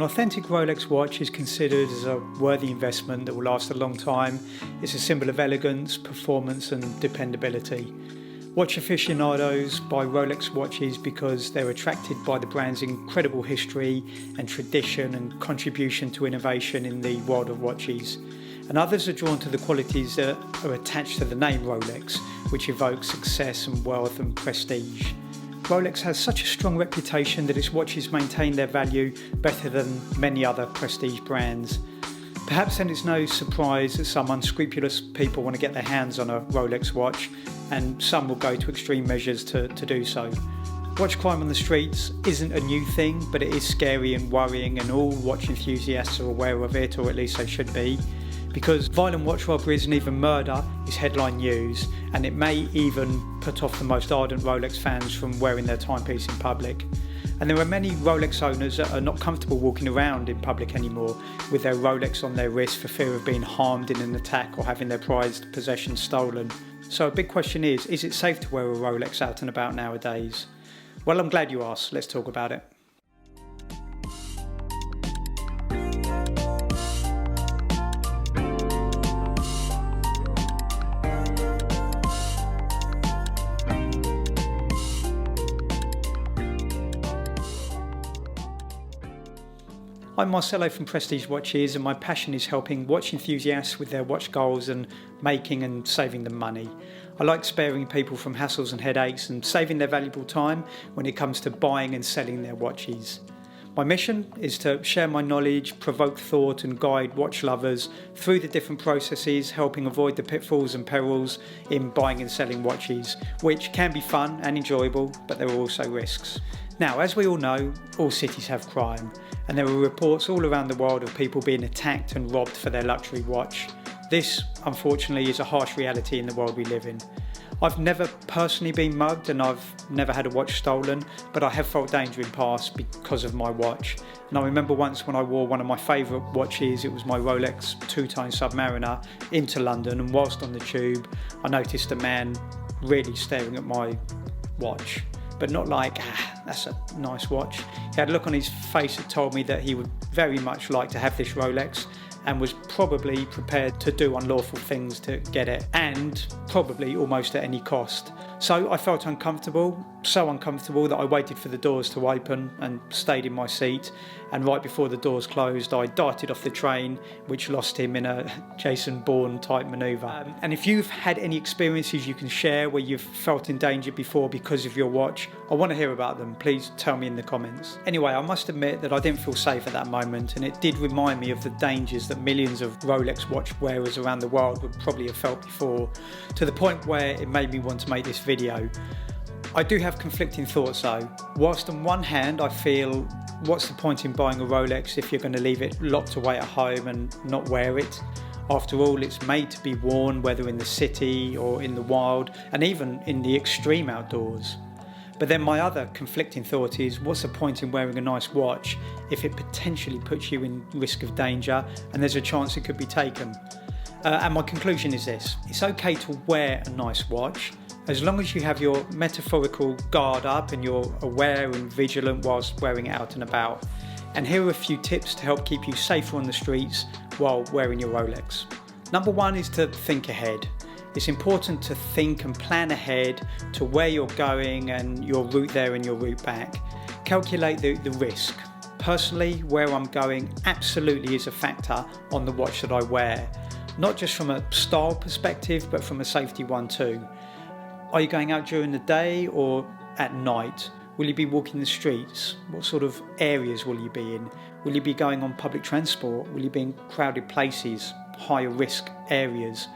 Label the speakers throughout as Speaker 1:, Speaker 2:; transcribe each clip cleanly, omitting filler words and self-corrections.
Speaker 1: An authentic Rolex watch is considered as a worthy investment that will last a long time. It's a symbol of elegance, performance and dependability. Watch aficionados buy Rolex watches because they're attracted by the brand's incredible history and tradition and contribution to innovation in the world of watches. And others are drawn to the qualities that are attached to the name Rolex, which evokes success and wealth and prestige. Rolex has such a strong reputation that its watches maintain their value better than many other prestige brands. Perhaps then it's no surprise that some unscrupulous people want to get their hands on a Rolex watch, and some will go to extreme measures to do so. Watch crime on the streets isn't a new thing, but it is scary and worrying, and all watch enthusiasts are aware of it, or at least they should be, because violent watch robberies and even murder is headline news, and it may even put off the most ardent Rolex fans from wearing their timepiece in public. And there are many Rolex owners that are not comfortable walking around in public anymore with their Rolex on their wrist for fear of being harmed in an attack or having their prized possessions stolen. So a big question is it safe to wear a Rolex out and about nowadays? Well, I'm glad you asked. Let's talk about it. I'm Marcelo from Prestige Watches, and my passion is helping watch enthusiasts with their watch goals and making and saving them money. I like sparing people from hassles and headaches and saving their valuable time when it comes to buying and selling their watches. My mission is to share my knowledge, provoke thought and guide watch lovers through the different processes, helping avoid the pitfalls and perils in buying and selling watches, which can be fun and enjoyable, but there are also risks. Now, as we all know, all cities have crime, and there are reports all around the world of people being attacked and robbed for their luxury watch. This, unfortunately, is a harsh reality in the world we live in. I've never personally been mugged and I've never had a watch stolen, but I have felt danger in past because of my watch. And I remember once when I wore one of my favourite watches, it was my Rolex two-tone Submariner, into London, and whilst on the tube, I noticed a man really staring at my watch. But not like, that's a nice watch. He had a look on his face that told me that he would very much like to have this Rolex and was probably prepared to do unlawful things to get it, and probably almost at any cost. So I felt uncomfortable, so uncomfortable that I waited for the doors to open and stayed in my seat, and right before the doors closed I darted off the train, which lost him in a Jason Bourne type manoeuvre. And if you've had any experiences you can share where you've felt in danger before because of your watch, I want to hear about them. Please tell me in the comments. Anyway, I must admit that I didn't feel safe at that moment, and it did remind me of the dangers that millions of Rolex watch wearers around the world would probably have felt before, to the point where it made me want to make this video. I do have conflicting thoughts though. Whilst on one hand I feel, what's the point in buying a Rolex if you're going to leave it locked away at home and not wear it? After all, it's made to be worn whether in the city or in the wild, and even in the extreme outdoors. But then my other conflicting thought is, what's the point in wearing a nice watch if it potentially puts you in risk of danger and there's a chance it could be taken? And my conclusion is this: it's okay to wear a nice watch as long as you have your metaphorical guard up and you're aware and vigilant whilst wearing it out and about. And here are a few tips to help keep you safer on the streets while wearing your Rolex. Number one is to think ahead. It's important to think and plan ahead to where you're going and your route there and your route back. Calculate the risk. Personally, where I'm going absolutely is a factor on the watch that I wear. Not just from a style perspective, but from a safety one too. Are you going out during the day or at night? Will you be walking the streets? What sort of areas will you be in? Will you be going on public transport? Will you be in crowded places, higher risk areas?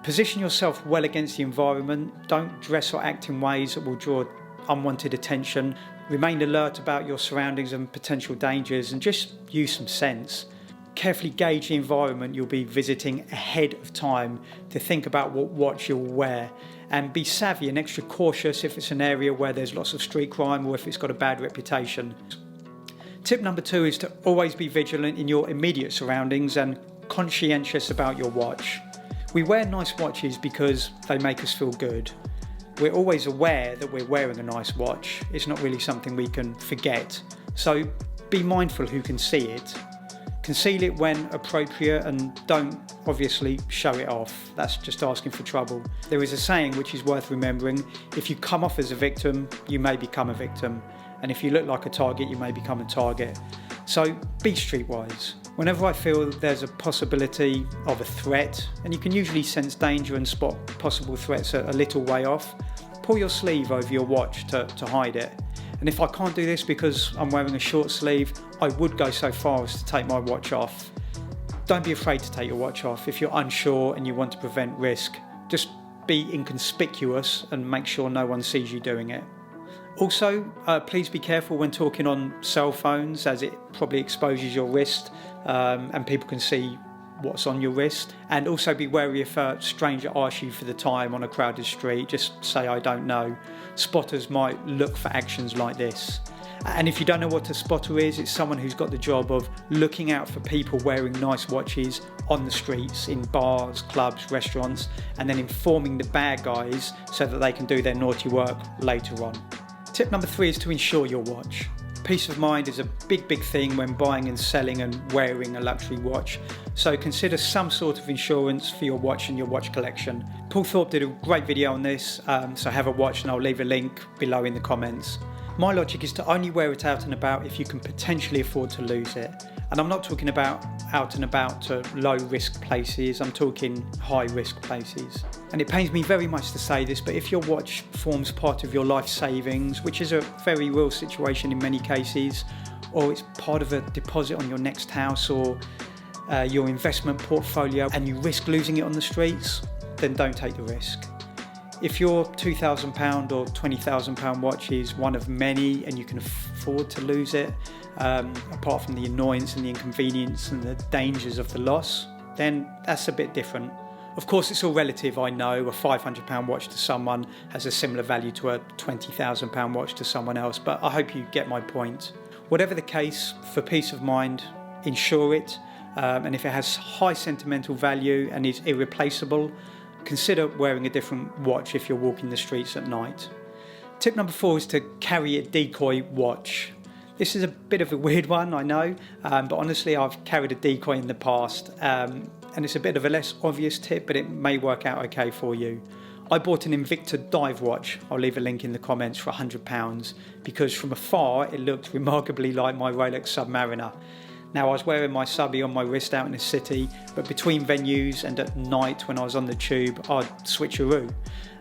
Speaker 1: Position yourself well against the environment. Don't dress or act in ways that will draw unwanted attention. Remain alert about your surroundings and potential dangers, and just use some sense. Carefully gauge the environment you'll be visiting ahead of time to think about what watch you'll wear, and be savvy and extra cautious if it's an area where there's lots of street crime or if it's got a bad reputation. Tip number two is to always be vigilant in your immediate surroundings and conscientious about your watch. We wear nice watches because they make us feel good. We're always aware that we're wearing a nice watch. It's not really something we can forget. So be mindful who can see it. Conceal it when appropriate and don't obviously show it off. That's just asking for trouble. There is a saying which is worth remembering: if you come off as a victim, you may become a victim. And if you look like a target, you may become a target. So be streetwise. Whenever I feel there's a possibility of a threat, and you can usually sense danger and spot possible threats a little way off, pull your sleeve over your watch to hide it. And if I can't do this because I'm wearing a short sleeve, I would go so far as to take my watch off. Don't be afraid to take your watch off. If you're unsure and you want to prevent risk, just be inconspicuous and make sure no one sees you doing it. Also, please be careful when talking on cell phones, as it probably exposes your wrist and people can see what's on your wrist. And also be wary if a stranger asks you for the time on a crowded street. Just say, "I don't know." Spotters might look for actions like this. And if you don't know what a spotter is, it's someone who's got the job of looking out for people wearing nice watches on the streets, in bars, clubs, restaurants, and then informing the bad guys so that they can do their naughty work later on. Tip number 3 is to insure your watch. Peace of mind is a big thing when buying and selling and wearing a luxury watch, so consider some sort of insurance for your watch and your watch collection. Paul Thorpe did a great video on this, so have a watch and I'll leave a link below in the comments. My logic is to only wear it out and about if you can potentially afford to lose it. And I'm not talking about out and about to low risk places, I'm talking high risk places. And it pains me very much to say this, but if your watch forms part of your life savings, which is a very real situation in many cases, or it's part of a deposit on your next house or your investment portfolio, and you risk losing it on the streets, then don't take the risk. If your £2,000 or £20,000 watch is one of many and you can afford to lose it, apart from the annoyance and the inconvenience and the dangers of the loss, then that's a bit different. Of course, it's all relative, I know. A £500 watch to someone has a similar value to a £20,000 watch to someone else, but I hope you get my point. Whatever the case, for peace of mind, insure it, and if it has high sentimental value and is irreplaceable, consider wearing a different watch if you're walking the streets at night. Tip number 4 is to carry a Decoy watch. This is a bit of a weird one, I know, but honestly I've carried a Decoy in the past, and it's a bit of a less obvious tip, but it may work out okay for you. I bought an Invicta dive watch, I'll leave a link in the comments, for £100 because from afar it looked remarkably like my Rolex Submariner. Now, I was wearing my subby on my wrist out in the city, but between venues and at night when I was on the tube, I'd switcheroo.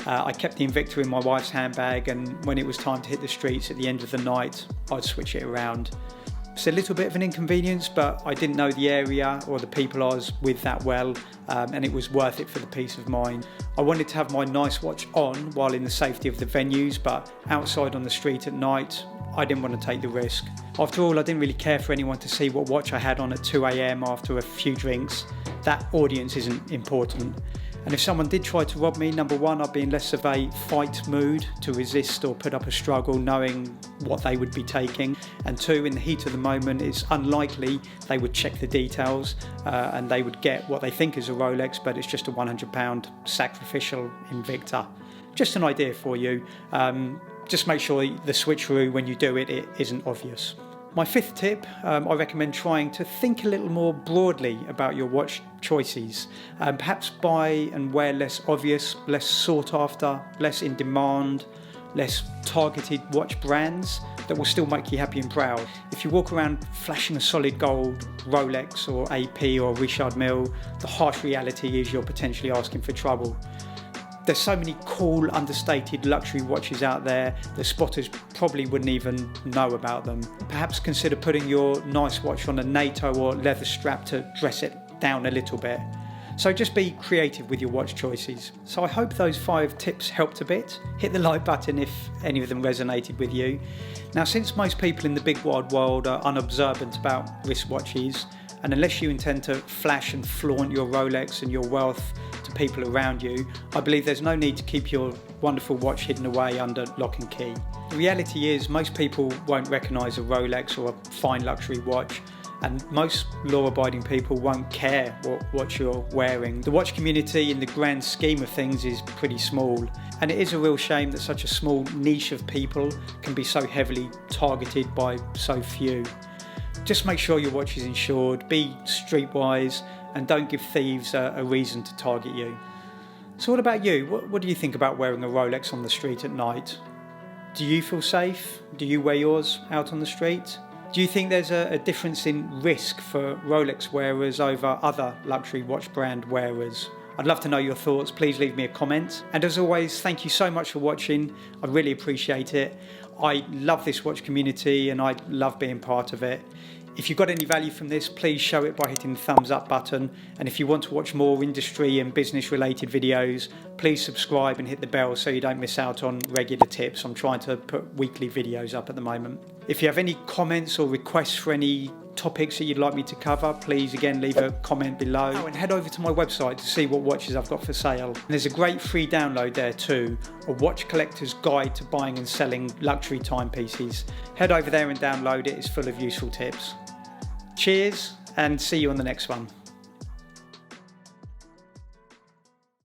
Speaker 1: I kept the Invicta in my wife's handbag, and when it was time to hit the streets at the end of the night, I'd switch it around. It's a little bit of an inconvenience, but I didn't know the area or the people I was with that well, and it was worth it for the peace of mind. I wanted to have my nice watch on while in the safety of the venues, but outside on the street at night, I didn't want to take the risk. After all, I didn't really care for anyone to see what watch I had on at 2 AM after a few drinks. That audience isn't important. And if someone did try to rob me, number 1, I'd be in less of a fight mood to resist or put up a struggle knowing what they would be taking. And 2, in the heat of the moment, it's unlikely they would check the details and they would get what they think is a Rolex, but it's just a £100 sacrificial Invicta. Just an idea for you. Just make sure the switcheroo when you do it isn't obvious. My 5th tip, I recommend trying to think a little more broadly about your watch choices. Perhaps buy and wear less obvious, less sought after, less in demand, less targeted watch brands that will still make you happy and proud. If you walk around flashing a solid gold Rolex or AP or Richard Mille, the harsh reality is you're potentially asking for trouble. There's so many cool, understated luxury watches out there, the spotters probably wouldn't even know about them. Perhaps consider putting your nice watch on a NATO or leather strap to dress it down a little bit. So just be creative with your watch choices. So I hope those 5 tips helped a bit. Hit the like button if any of them resonated with you. Now, since most people in the big wide world are unobservant about wristwatches, and unless you intend to flash and flaunt your Rolex and your wealth to people around you, I believe there's no need to keep your wonderful watch hidden away under lock and key. The reality is most people won't recognise a Rolex or a fine luxury watch, and most law-abiding people won't care what watch you're wearing. The watch community in the grand scheme of things is pretty small, and it is a real shame that such a small niche of people can be so heavily targeted by so few. Just make sure your watch is insured, be streetwise, and don't give thieves a reason to target you. So what about you? What do you think about wearing a Rolex on the street at night? Do you feel safe? Do you wear yours out on the street? Do you think there's a difference in risk for Rolex wearers over other luxury watch brand wearers? I'd love to know your thoughts. Please leave me a comment. And as always, thank you so much for watching. I really appreciate it. I love this watch community and I love being part of it. If you got any value from this, please show it by hitting the thumbs up button. And if you want to watch more industry and business related videos, please subscribe and hit the bell so you don't miss out on regular tips. I'm trying to put weekly videos up at the moment. If you have any comments or requests for any topics that you'd like me to cover, please again leave a comment below. Oh, and head over to my website to see what watches I've got for sale. And there's a great free download there too, a watch collector's guide to buying and selling luxury timepieces. Head over there and download it, it's full of useful tips. Cheers and see you on the next one.